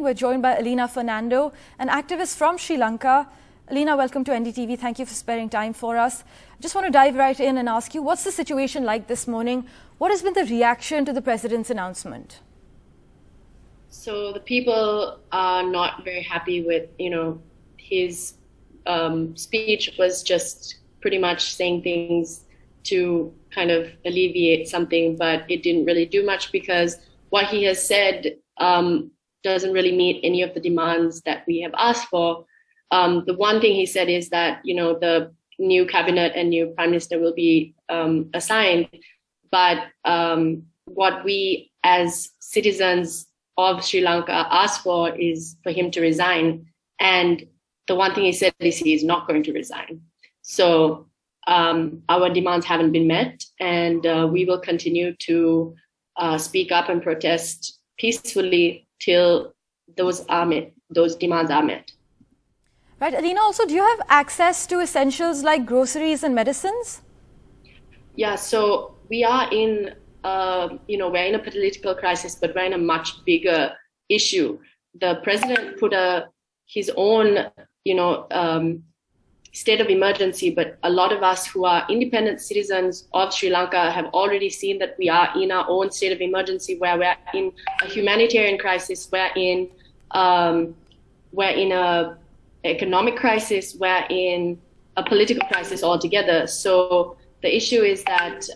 We're joined by Alina Fernando, an activist from Sri Lanka. Alina, welcome to NDTV. Thank you for sparing time for us. I just want to dive right in and ask you, what's the situation like this morning? What has been the reaction to the president's announcement? So the people are not very happy with, his speech was just pretty much saying things to kind of alleviate something, but it didn't really do much because what he has said doesn't really meet any of the demands that we have asked for. The one thing he said is that, the new cabinet and new prime minister will be assigned. But what we as citizens of Sri Lanka asked for is for him to resign. And the one thing he said is he is not going to resign. So our demands haven't been met, and we will continue to speak up and protest peacefully till those demands are met. Right, Alina, also, do you have access to essentials like groceries and medicines? Yeah, so we are in, we're in a political crisis, but we're in a much bigger issue. The president put his own, state of emergency, but a lot of us who are independent citizens of Sri Lanka have already seen that we are in our own state of emergency, where we're in a humanitarian crisis, we're in a economic crisis, we're in a political crisis altogether. So the issue is that,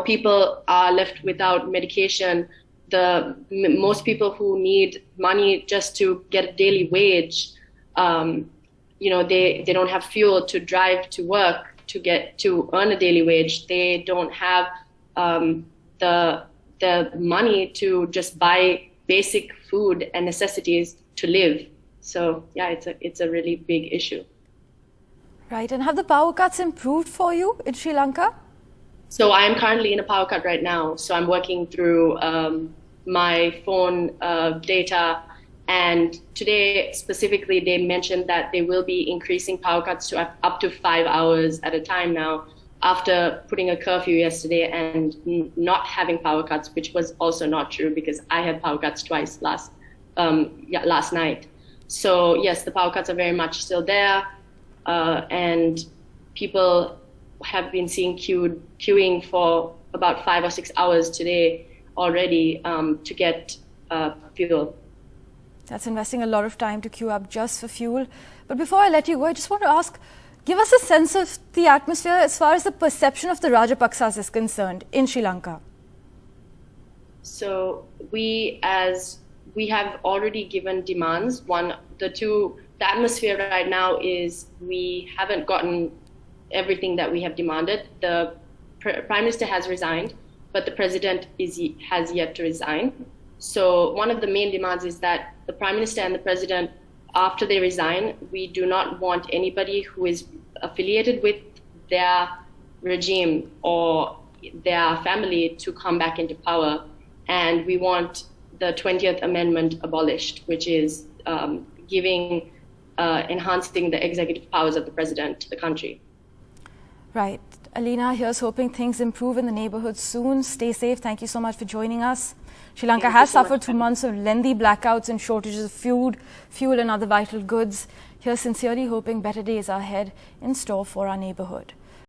people are left without medication. Most people who need money just to get a daily wage, they don't have fuel to drive to work to earn a daily wage. They don't have the money to just buy basic food and necessities to live. So yeah, it's a really big issue. Right, and have the power cuts improved for you in Sri Lanka? So I am currently in a power cut right now. So I'm working through my phone data. And today, specifically, they mentioned that they will be increasing power cuts to up to 5 hours at a time now, after putting a curfew yesterday and not having power cuts, which was also not true because I had power cuts twice last night. So yes, the power cuts are very much still there, and people have been seeing queuing for about 5 or 6 hours today already to get fuel. That's investing a lot of time to queue up just for fuel. But before I let you go, I just want to ask, give us a sense of the atmosphere as far as the perception of the Rajapaksas is concerned in Sri Lanka. So we have already given demands. The atmosphere right now is we haven't gotten everything that we have demanded. The prime minister has resigned, but the president has yet to resign. So one of the main demands is that the prime minister and the president, after they resign, we do not want anybody who is affiliated with their regime or their family to come back into power. And we want the 20th Amendment abolished, which is enhancing the executive powers of the president to the country. Right. Alina, here's hoping things improve in the neighborhood soon. Stay safe. Thank you so much for joining us. Sri Lanka has suffered through months of lengthy blackouts and shortages of fuel and other vital goods. Here's sincerely hoping better days are ahead in store for our neighborhood.